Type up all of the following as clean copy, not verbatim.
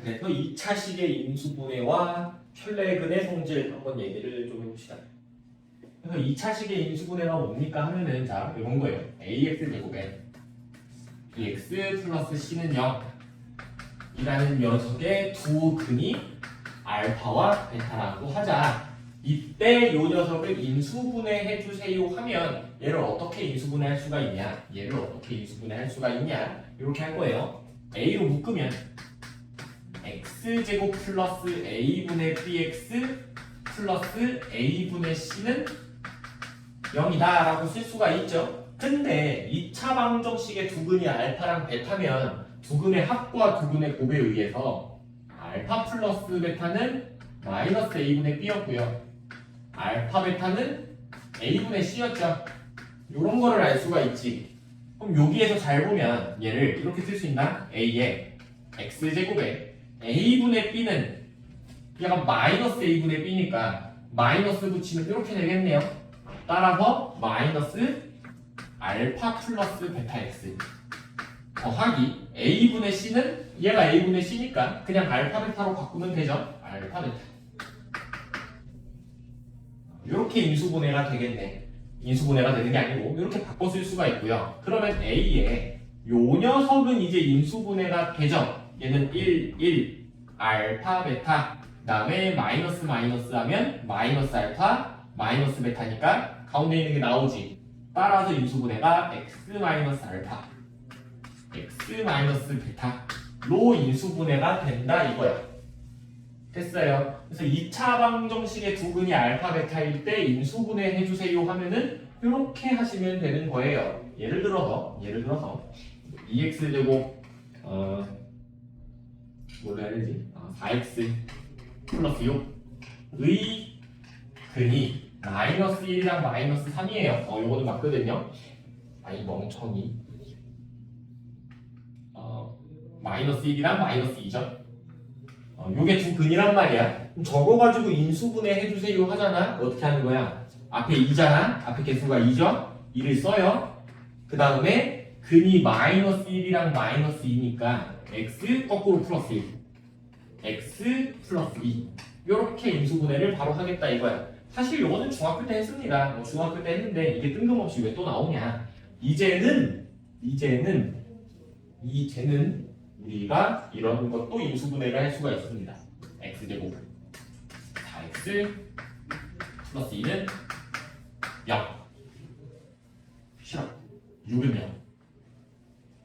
그래서 2차식의 인수분해와 켤레근의 성질 한번 얘기를 좀 해봅시다. 그래서 2차식의 인수분해가 뭡니까 하면은 자 이런 거예요. ax 제곱에 bx 플러스 c는 0 이라는 녀석의 두 근이 알파와 베타라고 하자. 이때 이 녀석을 인수분해해 주세요 하면 얘를 어떻게 인수분해할 수가 있냐? 얘를 어떻게 인수분해할 수가 있냐? 이렇게 할 거예요. a로 묶으면 x제곱 플러스 a분의 bx 플러스 a분의 c는 0이다 라고 쓸 수가 있죠. 근데 2차 방정식의 두근이 알파랑 베타면 두근의 합과 두근의 곱에 의해서 알파 플러스 베타는 마이너스 a분의 b였고요. 알파 베타는 a분의 c였죠. 이런 거를 알 수가 있지. 그럼 여기에서 잘 보면 얘를 이렇게 쓸 수 있나? a의 x제곱에 a분의 b는 얘가 마이너스 a분의 b니까 마이너스 붙이면 이렇게 되겠네요. 따라서 마이너스 알파 플러스 베타 x 더하기 a분의 c는 얘가 a분의 c니까 그냥 알파 베타로 바꾸면 되죠. 알파 베타 이렇게 인수분해가 되겠네. 인수분해가 되는 게 아니고 이렇게 바꿔 쓸 수가 있고요. 그러면 a에 요 녀석은 이제 인수분해가 되죠. 얘는 1, 1 알파 베타 그 다음에 마이너스 마이너스 하면 마이너스 알파 마이너스 베타니까 가운데 있는 게 나오지. 따라서 인수분해가 x 마이너스 알파 x 마이너스 베타로 인수분해가 된다 이거야. 됐어요. 그래서 2차 방정식의 두근이 알파 베타일 때 인수분해 해주세요 하면은 이렇게 하시면 되는 거예요. 예를 들어서 2x 제곱 뭘로 해야 되지? 4x 플러스 6의 근이 마이너스 1이랑 마이너스 3이에요. 요거는 맞거든요. 아이 멍청이. 마이너스 1이랑 마이너스 2죠. 요게 두 근이란 말이야. 그럼 저거 가지고 인수분해 해주세요 하잖아. 어떻게 하는 거야? 앞에 2잖아. 앞에 개수가 2죠. 2를 써요. 그 다음에 근이 마이너스 1이랑 마이너스 2니까 x 거꾸로 플러스 1 x 플러스 2 요렇게 인수분해를 바로 하겠다 이거야. 사실 요거는 중학교 때 했습니다. 중학교 때 했는데 이게 뜬금없이 왜 또 나오냐. 이제는 우리가 이런 것도 인수분해를 할 수가 있습니다. x제곱 4x 플러스 2는 0 싫어 6은 0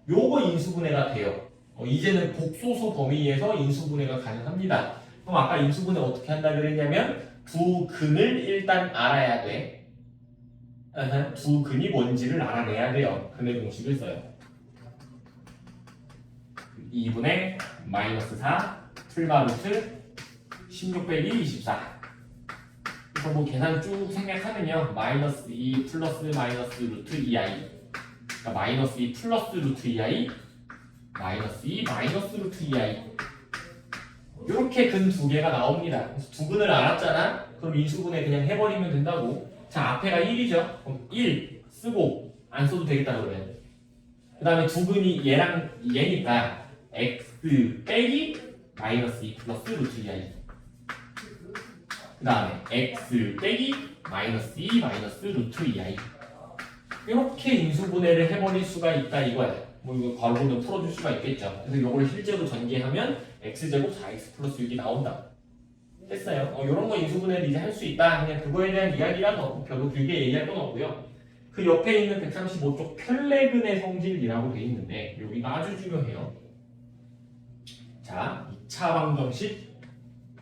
요거 인수분해가 돼요. 이제는 복소수 범위에서 인수분해가 가능합니다. 그럼 아까 인수분해 어떻게 한다 그랬냐면 두 근을 일단 알아야 돼. 두 근이 뭔지를 알아내야 돼요. 근의 공식을 써요. 2분의 마이너스 4 풀마 루트 16 빼기 24. 그래서 뭐 계산 쭉 생략하면요. 마이너스 2 플러스 마이너스 루트 2i 그러니까 마이너스 2 플러스 루트 2i 마이너스 2 마이너스 루트 2i 이렇게 근 두 개가 나옵니다. 그래서 두 근을 알았잖아. 그럼 인수분해 그냥 해버리면 된다고. 자 앞에가 1이죠. 그럼 1 쓰고 안 써도 되겠다 그러면. 그 다음에 두 근이 얘랑 얘니까 x 빼기 마이너스 2 플러스 루트 2i 그 다음에 x 빼기 마이너스 2 마이너스 루트 2i 이렇게 인수분해를 해버릴 수가 있다 이거야. 뭐 이거 괄호는 풀어줄 수가 있겠죠. 그래서 이걸 실제로 전개하면 x제곱 4x 플러스 6이 나온다. 됐어요. 이런 거 인수분해를 이제 할 수 있다. 그냥 그거에 대한 이야기라는 없고 별로 길게 얘기할 건 없고요. 그 옆에 있는 135쪽 켤레근의 성질이라고 돼 있는데 여기가 아주 중요해요. 자, 2차 방정식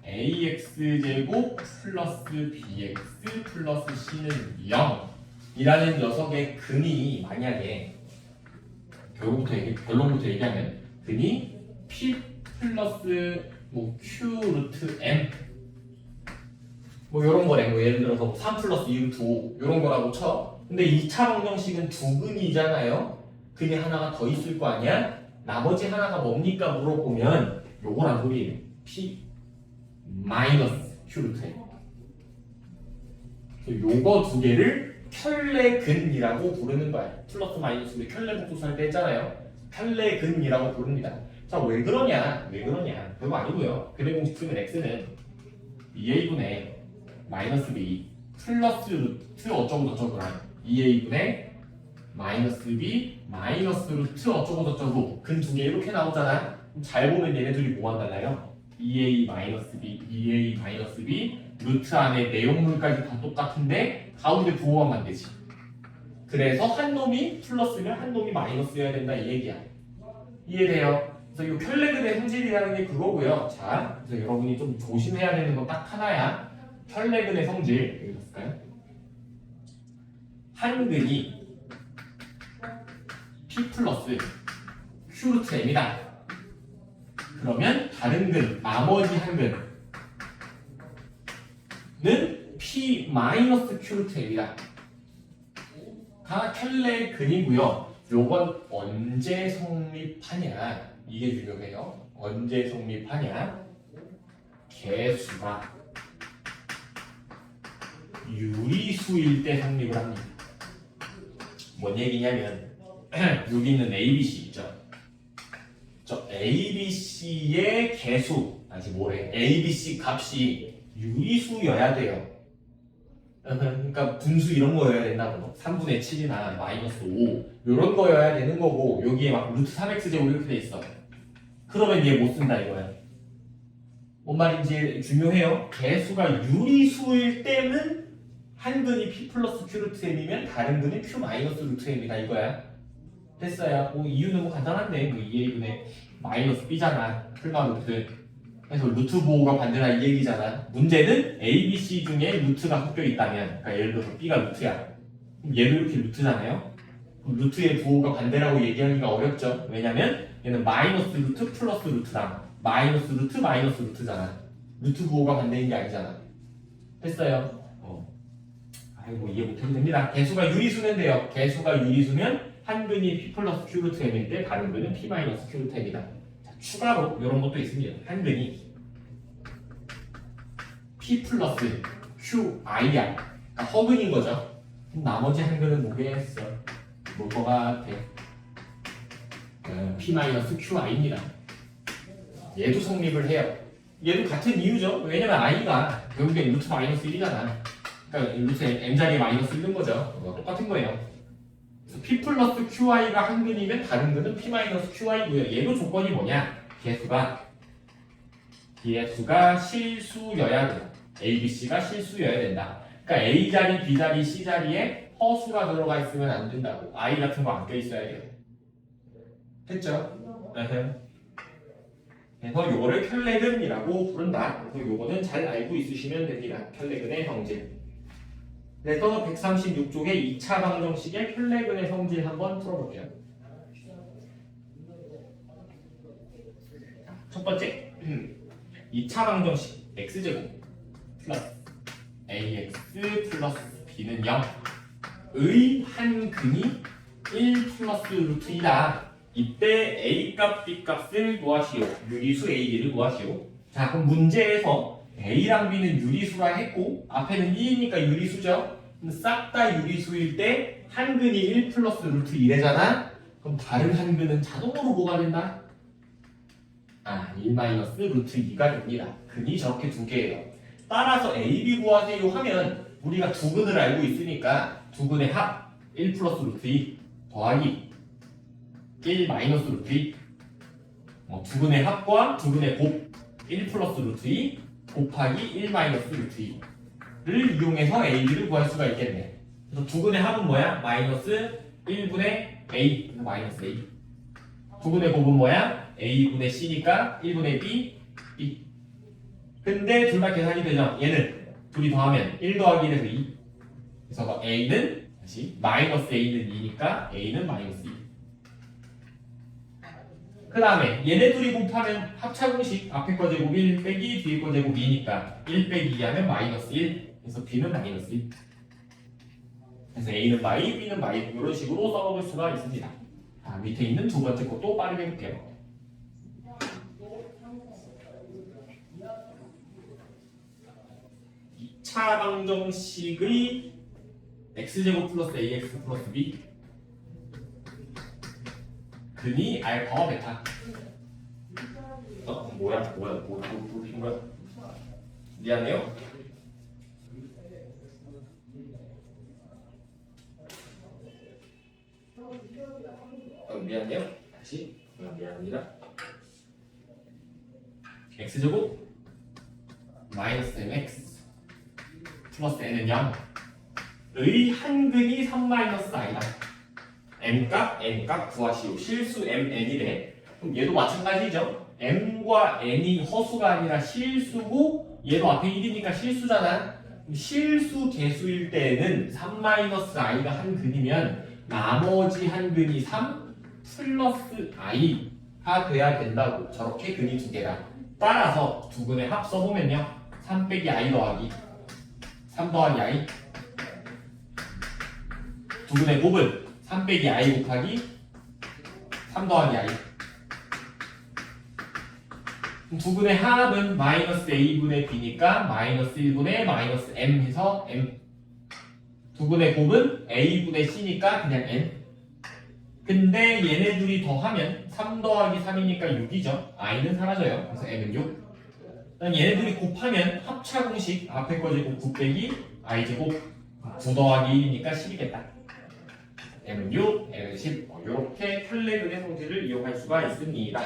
ax제곱 플러스 bx 플러스 c는 0 이라는 녀석의 근이 만약에 결론부터 얘기하면 근이 p 플러스 뭐 q 루트 m 뭐 요런 거래. 뭐 예를 들어서 3 플러스 2 루트 5 요런 거라고 쳐. 근데 2차 방정식은 두 근이잖아요. 근이 하나가 더 있을 거 아니야? 나머지 하나가 뭡니까 물어보면 요거란 소리예요. p 마이너스 q 루트 m 요거 두 개를 켤레근이라고 부르는 거야. 플러스 마이너스를 켤레 복소수 할 때 했잖아요. 켤레근이라고 부릅니다. 자, 왜 그러냐? 왜 그러냐? 별거 아니고요. 근의 공식 쓰면 x는 2a분의 마이너스 b 플러스 루트 어쩌고 저쩌고랑 2a분의 마이너스 b 마이너스 루트 어쩌고 저쩌고 근 두 개 이렇게 나오잖아. 그럼 잘 보면 얘네들이 뭐만 달라요? 2a 마이너스 b, 2a 마이너스 b 루트 안에 내용물까지 다 똑같은데 가운데 부호만 만들지. 그래서 한 놈이 플러스면 한 놈이 마이너스여야 된다 이 얘기야. 이해돼요? 그래서 이 켤레근의 성질이라는 게 그거고요. 자, 그래서 여러분이 좀 조심해야 되는 건 딱 하나야. 켤레근의 성질 여기 볼까요? 한 근이 P 플러스 Q 루트 M이다. 그러면 다른 근, 나머지 한 근은 P 마이너스 Q 루트 M이다. 다 켤레 근이고요. 요건 언제 성립하냐? 이게 중요해요. 언제 성립하냐? 개수가 유리수일 때 성립을 합니다. 뭔 얘기냐면 여기 있는 ABC 있죠? 저 ABC의 개수, 아직 뭐래? ABC 값이 유리수여야 돼요. 그러니까 분수 이런 거여야 된다고. 3분의 7이나 마이너스 5 이런 거여야 되는 거고 여기에 막 루트 3x 제곱 이렇게 돼 있어. 그러면 얘 못 쓴다 이거야. 뭔 말인지 중요해요. 개수가 유리수일 때는 한 근이 P 플러스 Q 루트 M이면 다른 근이 Q 마이너스 루트 M이다 이거야. 됐어요. 뭐 이유는 뭐 간단한데 뭐 2a분의 마이너스 B잖아. 풀마 루트. 그래서 루트 보호가 반대라 이 얘기잖아. 문제는 A, B, C 중에 루트가 섞여 있다면, 그러니까 예를 들어서 B가 루트야. 그럼 얘도 이렇게 루트잖아요. 그럼 루트의 부호가 반대라고 얘기하기가 어렵죠. 왜냐면 얘는 마이너스 루트 플러스 루트랑 마이너스 루트 마이너스 루트잖아. 루트 부호가 반대인 게 아니잖아. 됐어요. 아이고 이해 못해도 됩니다. 개수가 유리수면 돼요. 개수가 유리수면 한 근이 P 플러스 Q 루트 M일 때 다른 근은 P 마이너스 Q 루트 M이다. 추가로 이런 것도 있습니다. 한 근이 P 플러스 QIR 그러니까 허근인 거죠. 그럼 나머지 한 근은 뭐겠어? 뭘 것 같아? P 마이너스 QI입니다. 얘도 성립을 해요. 얘도 같은 이유죠. 왜냐면 I가 결국엔 루트 마이너스 1이잖아. 그러니까 루트 M자리에 마이너스 1는 거죠. 똑같은 거예요. P 플러스 QI가 한 근이면 다른 근은 P 마이너스 QI고요. 얘도 조건이 뭐냐? 개수가 실수여야 돼요. A, B, C가 실수여야 된다. 그러니까 A 자리, B 자리, C 자리에 허수가 들어가 있으면 안 된다고. I 같은 거 안 껴 있어야 돼요. 됐죠? 그래서 요거를 켤레근이라고 부른다. 그래서 요거는 잘 알고 있으시면 됩니다. 켤레근의 성질. 그래서 136쪽의 2차 방정식의 켤레근의 성질 한번 풀어볼게요. 첫 번째, 2차 방정식 x제곱 플러스 ax 플러스 b는 0의 한 근이 1 플러스 루트 2다. 이때 a 값, b 값을 구하시오. 유리수 a, b를 구하시오. 자, 그럼 문제에서 a랑 b는 유리수라 했고 앞에는 2이니까 유리수죠. 싹 다 유리수일 때 한 근이 1 플러스 루트 2래잖아. 그럼 다른 한 근은 자동으로 뭐가 된다? 1 마이너스 루트 2가 됩니다. 근이 저렇게 두 개예요. 따라서 a, b 구하세요 하면 우리가 두 근을 알고 있으니까 두 근의 합 1 플러스 루트 2 더하기 1 마이너스 루트 2 두 근의 합과 두 근의 곱 1 플러스 루트 2 곱하기 1 마이너스 루트 2를 이용해서 a, b를 구할 수가 있겠네. 그래서 두 근의 합은 뭐야? 마이너스 1분의 a, 마이너스 a. 두 근의 곱은 뭐야? a분의 c니까 1분의 b, b. 근데 둘 다 계산이 되죠? 얘는 둘이 더하면 1 더하기 1에서 2. 그래서 a는 다시 마이너스 a는 2니까 a는 마이너스 2. 그 다음에 얘네 둘이 곱하면 합차 공식 앞에 거 제곱 1 빼기 뒤에 거 제곱 2니까 1 빼기 2 하면 마이너스 1. 그래서 b는 마이너스 1. 그래서 a는 마이, b는 마이 이런 식으로 써먹을 수가 있습니다. 자, 밑에 있는 두 번째 것도 빠르게 볼게요. 차 방정식의 x제곱 플러스 ax 플러스 b 근이 알파와 베타 뭐야 뭐 핀 거야? 미안해요. 미안해요. 다시 미안합니다. x제곱 마이너스 mx 플러스 n은 0의 한근이 3 마이너스 i다. n값 구하시오. 실수 mn이래. 그럼 얘도 마찬가지죠. m과 n이 허수가 아니라 실수고 얘도 앞에 1이니까 실수잖아. 실수 개수일 때는 3 마이너스 i가 한 근이면 나머지 한 근이 3 플러스 i가 돼야 된다고. 저렇게 근이 두 개다. 따라서 두 근의 합 써보면요. 3 빼기 i 더하기 3 더하기 i. 두 근의 곱은 3 빼기 i 곱하기 3 더하기 i. 두 근의 합은 마이너스 a분의 b니까 마이너스 1분의 마이너스 m 해서 m. 두 근의 곱은 a분의 c니까 그냥 n. 근데 얘네 둘이 더하면 3 더하기 3이니까 6이죠. i는 사라져요. 그래서 m은 6. 얘네 둘이 곱하면 합차 공식 앞에 거 제곱 9 빼기 i 제곱 9 더하기 1이니까 10이겠다. m은 6, n은 10. 이렇게 텔레그의 성질을 이용할 수가 있습니다.